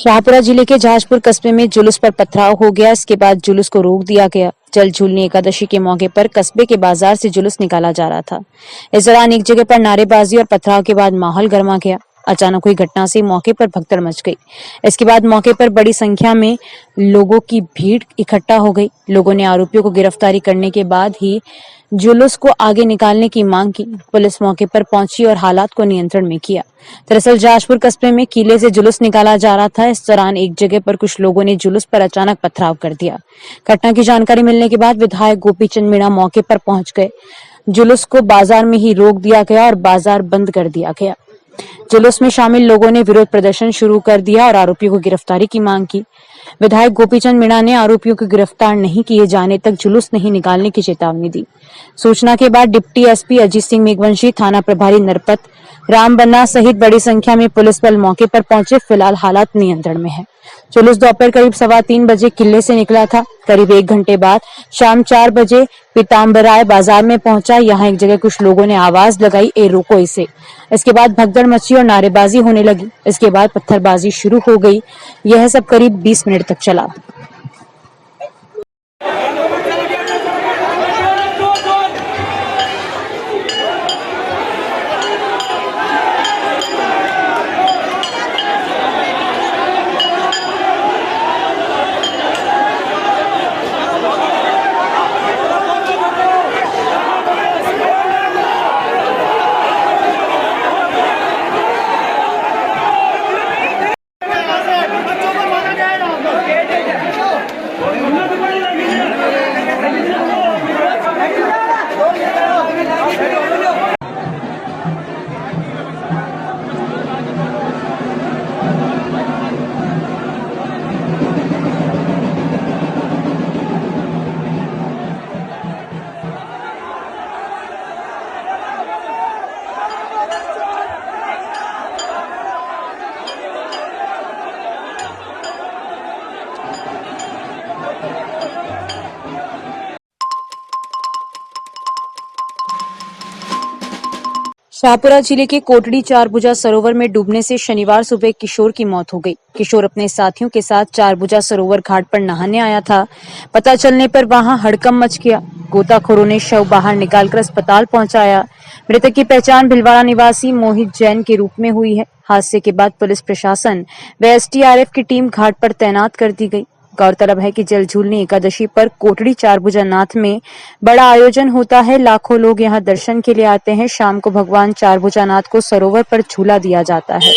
शाहपुरा जिले के जहाजपुर कस्बे में जुलूस पर पथराव हो गया। इसके बाद जुलूस को रोक दिया गया। जल झूलनी एकादशी के मौके पर कस्बे के बाजार से जुलूस निकाला जा रहा था। इस दौरान एक जगह पर नारेबाजी और पथराव के बाद माहौल गर्मा गया। अचानक हुई घटना से मौके पर भगदड़ मच गई। इसके बाद मौके पर बड़ी संख्या में लोगों की भीड़ इकट्ठा हो गई। लोगों ने आरोपियों को गिरफ्तारी करने के बाद ही जुलूस को आगे निकालने की मांग की। पुलिस मौके पर पहुंची और हालात को नियंत्रण में किया। दरअसल जहाजपुर कस्बे में किले से जुलूस निकाला जा रहा था। इस दौरान एक जगह पर कुछ लोगों ने जुलूस पर अचानक पथराव कर दिया। घटना की जानकारी मिलने के बाद विधायक गोपीचंद मीणा मौके पर पहुंच गए। जुलूस को बाजार में ही रोक दिया गया और बाजार बंद कर दिया गया। जुलूस में शामिल लोगों ने विरोध प्रदर्शन शुरू कर दिया और आरोपियों को गिरफ्तारी की मांग की। विधायक गोपीचंद मीणा ने आरोपियों को गिरफ्तार नहीं किए जाने तक जुलूस नहीं निकालने की चेतावनी दी। सूचना के बाद डिप्टी एसपी अजीत सिंह मेघवंशी, थाना प्रभारी नरपत राम बन्ना सहित बड़ी संख्या में पुलिस बल मौके पर पहुंचे। फिलहाल हालात नियंत्रण में है। जुलूस दोपहर करीब 3:15 बजे किले से निकला था। करीब 1 घंटे बाद शाम 4 बजे पीताम्बराय बाजार में पहुंचा। यहाँ एक जगह कुछ लोगों ने आवाज लगाई, ए रोको इसे। इसके बाद भगदड़ मची और नारेबाजी होने लगी। इसके बाद पत्थरबाजी शुरू हो गई। यह सब करीब 20 मिनट तक चला। शाहपुरा जिले के कोटड़ी चारभुजा सरोवर में डूबने से शनिवार सुबह एक किशोर की मौत हो गई। किशोर अपने साथियों के साथ चारभुजा सरोवर घाट पर नहाने आया था। पता चलने पर वहां हड़कंप मच गया। गोताखोरों ने शव बाहर निकालकर अस्पताल पहुंचाया। मृतक की पहचान भिलवाड़ा निवासी मोहित जैन के रूप में हुई है। हादसे के बाद पुलिस प्रशासन व एसडीआरएफ की टीम घाट पर तैनात कर दी गई। गौरतलब है कि जल झूलनी एकादशी पर कोटड़ी चारभुजा नाथ में बड़ा आयोजन होता है। लाखों लोग यहां दर्शन के लिए आते हैं। शाम को भगवान चारभुजा नाथ को सरोवर पर झूला दिया जाता है।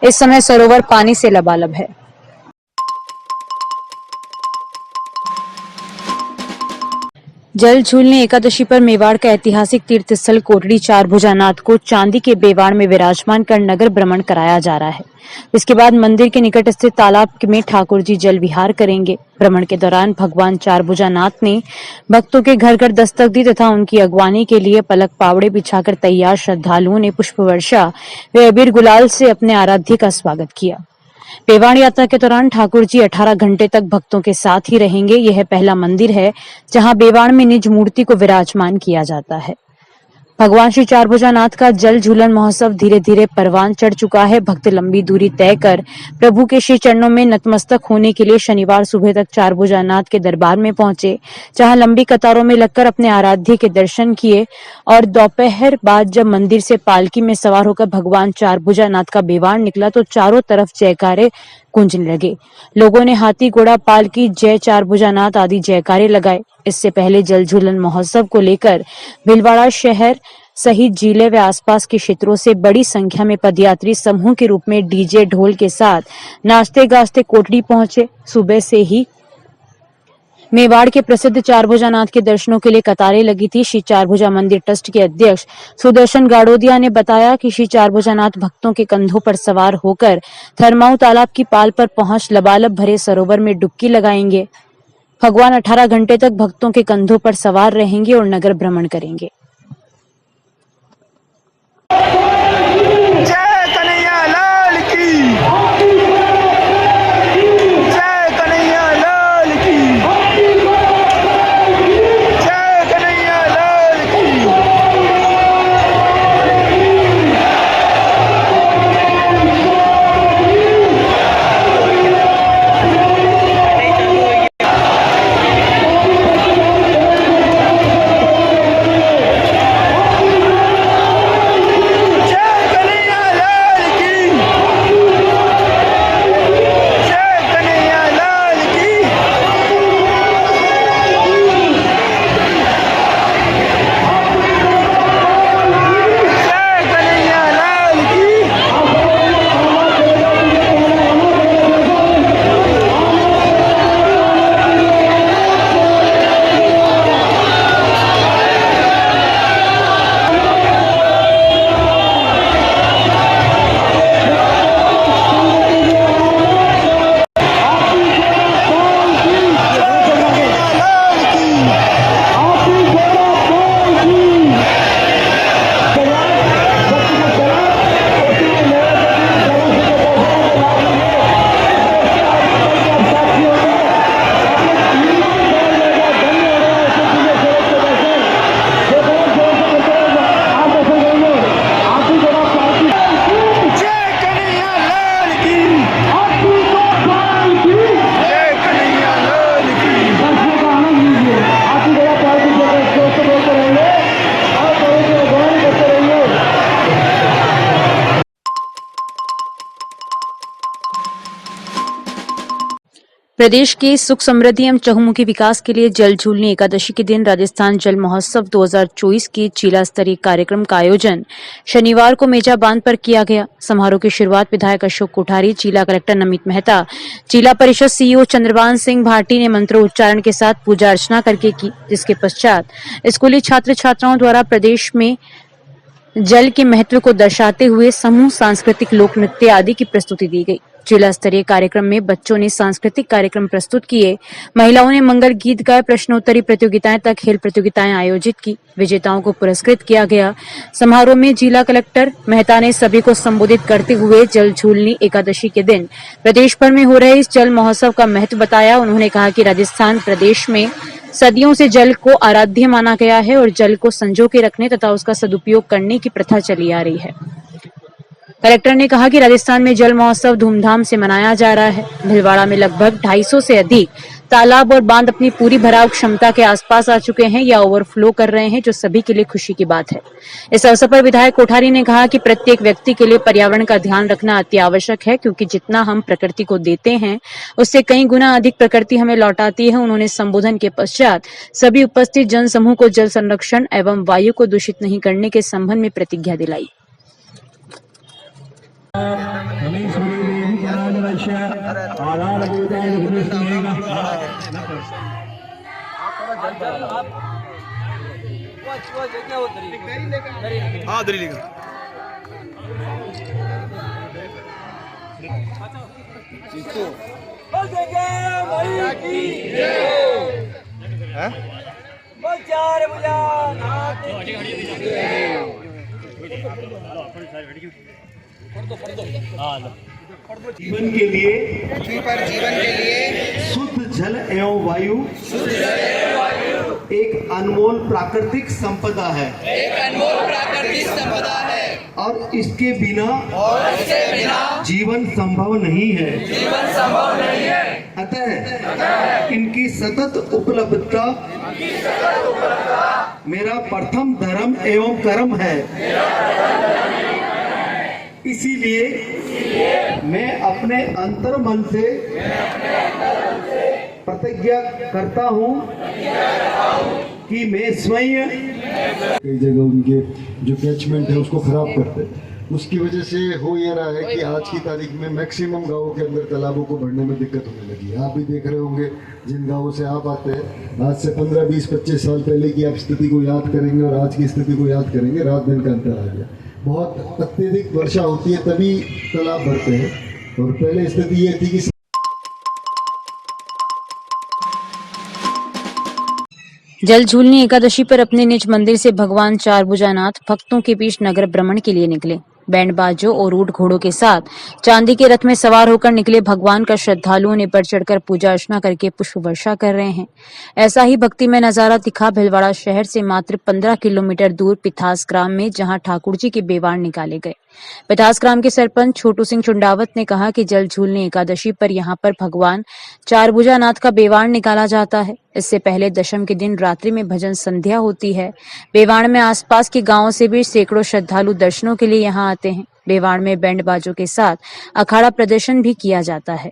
इस समय सरोवर पानी से लबालब है। जल झूलनी एकादशी पर मेवाड़ का ऐतिहासिक तीर्थ स्थल कोटड़ी चारभुजा नाथ को चांदी के बेवाड़ में विराजमान कर नगर भ्रमण कराया जा रहा है। इसके बाद मंदिर के निकट स्थित तालाब में ठाकुर जी जल विहार करेंगे। भ्रमण के दौरान भगवान चारभुजा नाथ ने भक्तों के घर घर दस्तक दी तथा उनकी अगवानी के लिए पलक पावड़े बिछाकर तैयार श्रद्धालुओं ने पुष्प वर्षा व अबीर गुलाल से अपने आराध्य का स्वागत किया। बेवाड़ यात्रा के दौरान ठाकुर जी 18 घंटे तक भक्तों के साथ ही रहेंगे। यह पहला मंदिर है जहां बेवाड़ में निज मूर्ति को विराजमान किया जाता है। भगवान श्री चारभुजा नाथ का जल झूलन महोत्सव धीरे धीरे परवान चढ़ चुका है। भक्त लंबी दूरी तय कर प्रभु के श्री चरणों में नतमस्तक होने के लिए शनिवार सुबह तक चारभुजा नाथ के दरबार में पहुंचे, जहां लंबी कतारों में लगकर अपने आराध्य के दर्शन किए और दोपहर बाद जब मंदिर से पालकी में सवार होकर भगवान चारभुजा नाथ का बेवाड़ निकला तो चारों तरफ जयकारे गूंजने लगे। लोगों ने हाथी घोड़ा पालकी जय चारभुजा नाथ आदि जयकारे लगाए। इससे पहले जल झूलन महोत्सव को लेकर भिलवाड़ा शहर सहित जिले व आसपास के क्षेत्रों से बड़ी संख्या में पदयात्री समूह के रूप में डीजे ढोल के साथ नाचते गाजते कोटड़ी पहुंचे। सुबह से ही मेवाड़ के प्रसिद्ध चारभुजा नाथ के दर्शनों के लिए कतारें लगी थी। श्री चारभुजा मंदिर ट्रस्ट के अध्यक्ष सुदर्शन गाड़ोदिया ने बताया कि श्री चारभुजा नाथ भक्तों के कंधों पर सवार होकर थरमाऊ तालाब की पाल पर पहुंच लबालब भरे सरोवर में डुबकी लगाएंगे। भगवान 18 घंटे तक भक्तों के कंधों पर सवार रहेंगे और नगर भ्रमण करेंगे। प्रदेश के सुख समृद्धि एवं चहुमुखी विकास के लिए जल झूलनी एकादशी के दिन राजस्थान जल महोत्सव 2024 के जिला स्तरीय कार्यक्रम का आयोजन शनिवार को मेजा बांध पर किया गया। समारोह की शुरुआत विधायक अशोक कोठारी, जिला कलेक्टर नमित मेहता, जिला परिषद सीईओ चंद्रभान सिंह भाटी ने मंत्रोच्चारण के साथ पूजा अर्चना करके की, जिसके पश्चात स्कूली छात्र छात्राओं द्वारा प्रदेश में जल के महत्व को दर्शाते हुए समूह सांस्कृतिक लोक नृत्य आदि की प्रस्तुति दी गई। जिला स्तरीय कार्यक्रम में बच्चों ने सांस्कृतिक कार्यक्रम प्रस्तुत किए, महिलाओं ने मंगल गीत गाए, प्रश्नोत्तरी प्रतियोगिताएं तक खेल प्रतियोगिताएं आयोजित की, विजेताओं को पुरस्कृत किया गया। समारोह में जिला कलेक्टर मेहता ने सभी को संबोधित करते हुए जल झूलनी एकादशी के दिन प्रदेश भर में हो रहे इस जल महोत्सव का महत्व बताया। उन्होंने कहा कि राजस्थान प्रदेश में सदियों से जल को आराध्य माना गया है और जल को संजो के रखने तथा उसका सदुपयोग करने की प्रथा चली आ रही है। कलेक्टर ने कहा कि राजस्थान में जल महोत्सव धूमधाम से मनाया जा रहा है। भीलवाड़ा में लगभग 250 से अधिक तालाब और बांध अपनी पूरी भराव क्षमता के आसपास आ चुके हैं या ओवरफ्लो कर रहे हैं, जो सभी के लिए खुशी की बात है। इस अवसर पर विधायक कोठारी ने कहा कि प्रत्येक व्यक्ति के लिए पर्यावरण का ध्यान रखना अति आवश्यक है, क्योंकि जितना हम प्रकृति को देते हैं उससे कई गुना अधिक प्रकृति हमें लौटाती है। उन्होंने संबोधन के पश्चात सभी उपस्थित जन समूह को जल संरक्षण एवं वायु को दूषित नहीं करने के संबंध में प्रतिज्ञा दिलाई। जीवन के लिए पृथ्वी पर जीवन के लिए शुद्ध जल एवं वायु एक अनमोल प्राकृतिक संपदा है, और इसके बिना जीवन संभव नहीं है। अतः इनकी सतत उपलब्धता मेरा प्रथम धर्म एवं कर्म है। इसीलिए मैं अपने अंतर मन से प्रतिज्ञा करता हूँ कि मैं स्वयं कई जगह उनके जो कैचमेंट है उसको खराब करते हैं। उसकी वजह से हो ये रहा है कि आज की तारीख में मैक्सिमम गांवों के अंदर तालाबों को भरने में दिक्कत होने लगी है। आप भी देख रहे होंगे जिन गांवों से आप आते हैं, आज से 15, 20, 25 साल पहले की आप स्थिति को याद करेंगे और आज की स्थिति को याद करेंगे, रात दिन का अंतर आ गया। बहुत अत्यधिक वर्षा होती है तभी तालाब भरते हैं, और पहले स्थिति ये थी कि जल झूलनी एकादशी पर अपने निज मंदिर से भगवान चारभुजानाथ भक्तों के बीच नगर भ्रमण के लिए निकले। बैंड बाजों और ऊंट घोड़ों के साथ चांदी के रथ में सवार होकर निकले भगवान का श्रद्धालुओं ने बढ़ चढ़कर पूजा अर्चना करके पुष्प वर्षा कर रहे हैं। ऐसा ही भक्तिमय नजारा दिखा भीलवाड़ा शहर से मात्र 15 किलोमीटर दूर पिथास ग्राम में, जहां ठाकुर जी के बेवाण निकाले गए। पिथास ग्राम के सरपंच छोटू सिंह चुंडावत ने कहा कि जल झूलनी एकादशी पर यहां पर भगवान चारभुजानाथ का बेवाण निकाला जाता है। इससे पहले दशम के दिन रात्रि में भजन संध्या होती है। बेवाण में आसपास के गांवों से भी सैकड़ों श्रद्धालु दर्शनों के लिए यहां आते हैं। बेवाण में बैंड बाजों के साथ अखाड़ा प्रदर्शन भी किया जाता है।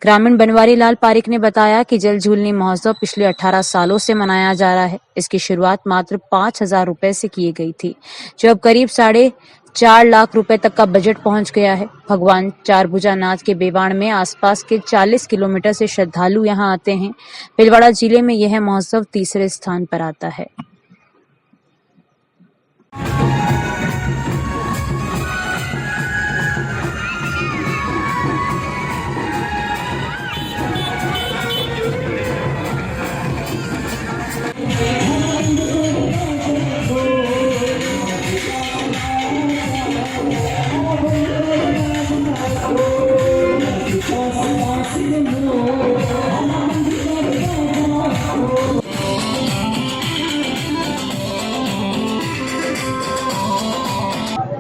ग्रामीण बनवारी लाल पारिक ने बताया कि जल झूलनी महोत्सव पिछले 18 सालों से मनाया जा रहा है। इसकी शुरुआत मात्र 5,000 रुपए से की गई थी, जो अब करीब 4.5 लाख रुपए तक का बजट पहुंच गया है। भगवान चारभुजानाथ के बेवाण में आसपास के 40 किलोमीटर से श्रद्धालु यहां आते हैं। भीलवाड़ा जिले में यह महोत्सव तीसरे स्थान पर आता है।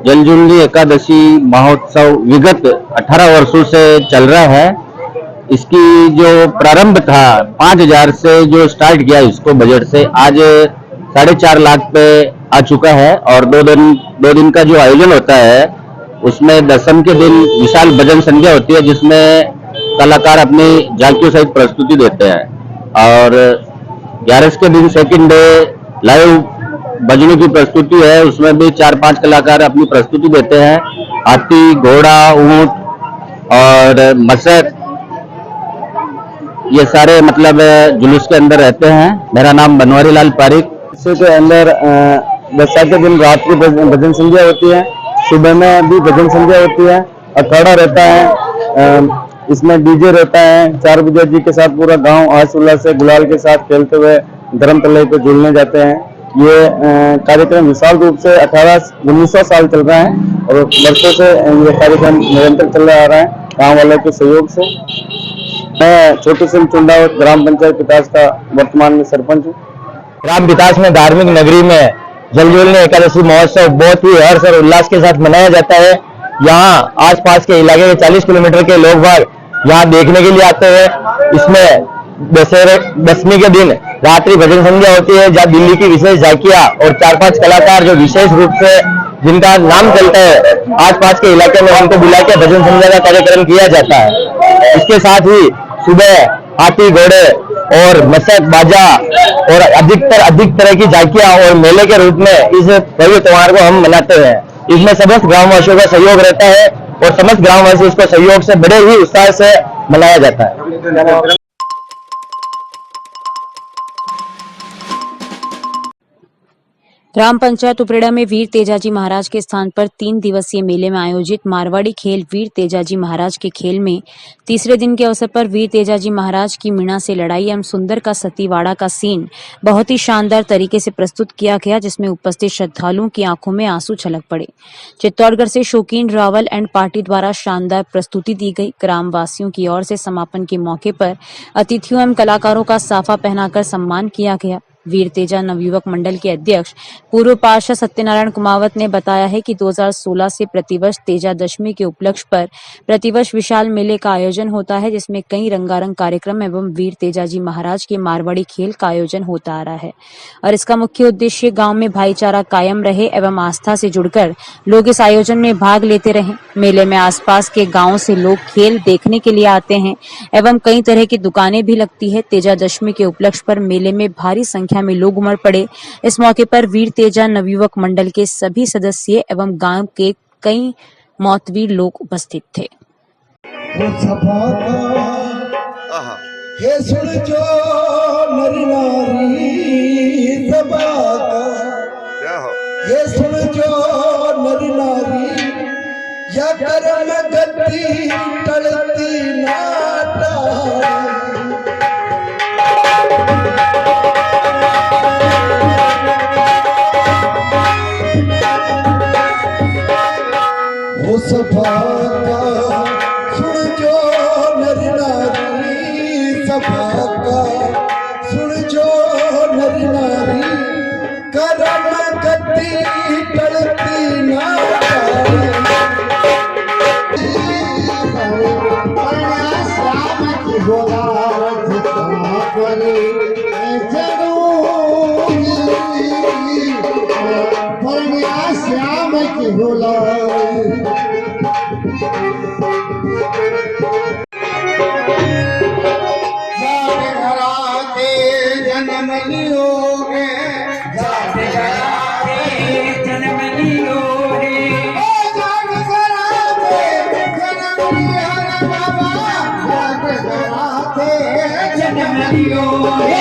जल झूलनी एकादशी महोत्सव विगत 18 वर्षों से चल रहा है। इसकी जो प्रारंभ था 5,000 से जो स्टार्ट किया इसको बजट से, आज 4.5 लाख पे आ चुका है। और 2 दिन का जो आयोजन होता है उसमें दशम के दिन विशाल भजन संध्या होती है, जिसमें कलाकार अपनी झांकियों सहित प्रस्तुति देते हैं। और 11 के दिन सेकंड डे लाइव भजनों की प्रस्तुति है, उसमें भी 4-5 कलाकार अपनी प्रस्तुति देते हैं। हाथी, घोड़ा, ऊंट और मशक, ये सारे मतलब जुलूस के अंदर रहते हैं। मेरा नाम बनवारी लाल पारिक। इसके अंदर दशहरा के दिन रात की भजन संध्या होती है, सुबह में भी भजन संध्या होती है, अखाड़ा रहता है, इसमें डीजे रहता है। 4 बजे जी के साथ पूरा गांव हर्ष उल्लास से गुलाल के साथ खेलते हुए धर्म तलई पे झूलने जाते हैं। ये कार्यक्रम विशाल रूप से 1900 साल चल रहा है और वर्षों से ये कार्यक्रम निरंतर चल रहा आ रहा है गाँव वालों के सहयोग से। मैं छोटू सिंह चुंडावत, ग्राम पंचायत पितास का वर्तमान में सरपंच हूँ। ग्राम पितास में धार्मिक नगरी में जलझूलने एकादशी महोत्सव बहुत ही हर्ष और उल्लास के साथ मनाया जाता है। यहाँ आसपास के इलाके के 40 किलोमीटर के लोग बाग यहाँ देखने के लिए आते हैं। इसमें दशमी के दिन रात्रि भजन संध्या होती है, जहाँ दिल्ली की विशेष झांकियां और 4-5 कलाकार जो विशेष रूप से जिनका नाम चलता है आसपास के इलाके में, उनको बुला के भजन संध्या का कार्यक्रम किया जाता है। इसके साथ ही सुबह हाथी, घोड़े और मशक, बाजा और अधिक तरह की झांकियां और मेले के रूप में इस भव्य त्योहार को हम मनाते हैं। इसमें समस्त ग्रामवासियों का सहयोग रहता है और समस्त ग्रामवासी इसको सहयोग से बड़े ही उत्साह से मनाया जाता है। ग्राम पंचायत उपरेड़ा में वीर तेजाजी महाराज के स्थान पर 3 दिवसीय मेले में आयोजित मारवाड़ी खेल वीर तेजाजी महाराज के खेल में तीसरे दिन के अवसर पर वीर तेजाजी महाराज की मीणा से लड़ाई एवं सुंदर का सतीवाड़ा का सीन बहुत ही शानदार तरीके से प्रस्तुत किया गया, जिसमें उपस्थित श्रद्धालुओं की आंखों में आंसू छलक पड़े। चित्तौड़गढ़ से शौकीन रावल एंड पार्टी द्वारा शानदार प्रस्तुति दी गई। ग्रामवासियों की ओर से समापन के मौके पर अतिथियों एवं कलाकारों का साफा पहनाकर सम्मान किया गया। वीर तेजा नवयुवक मंडल के अध्यक्ष पूर्व पार्षद सत्यनारायण कुमावत ने बताया है कि 2016 से प्रतिवर्ष तेजा दशमी के उपलक्ष्य पर प्रतिवर्ष विशाल मेले का आयोजन होता है, जिसमें कई रंगारंग कार्यक्रम एवं वीर तेजाजी महाराज के मारवाड़ी खेल का आयोजन होता आ रहा है और इसका मुख्य उद्देश्य गांव में भाईचारा कायम रहे एवं आस्था से जुड़कर लोग इस आयोजन में भाग लेते रहे। मेले में आसपास के गाँव से लोग खेल देखने के लिए आते हैं एवं कई तरह की दुकानें भी लगती है। तेजा दशमी के उपलक्ष्य पर मेले में भारी संख्या में लोग उमड़ पड़े। इस मौके पर वीर तेजा नवयुवक मंडल के सभी सदस्य एवं गांव के कई मौतवीर लोग उपस्थित थे। हे सुन जो नर नारी ये सुन जो नर नारी या कर्म गति टलती नाटा वो सफा का सुन जो नर नारी, सफा का सुन जो नर नारी कर्म गति टलती ना श्याम की होला जन्म लियोगे जन्म लियोगे जन्म लियोगे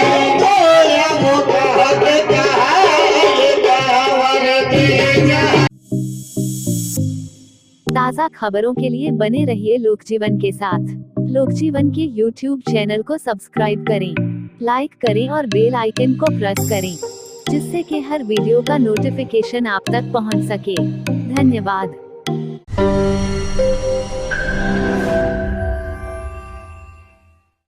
ताज़ा खबरों के लिए बने रहिए लोकजीवन के साथ। लोकजीवन के YouTube चैनल को सब्सक्राइब करें, लाइक करें और बेल आइकन को प्रेस करें, जिससे कि हर वीडियो का नोटिफिकेशन आप तक पहुंच सके। धन्यवाद।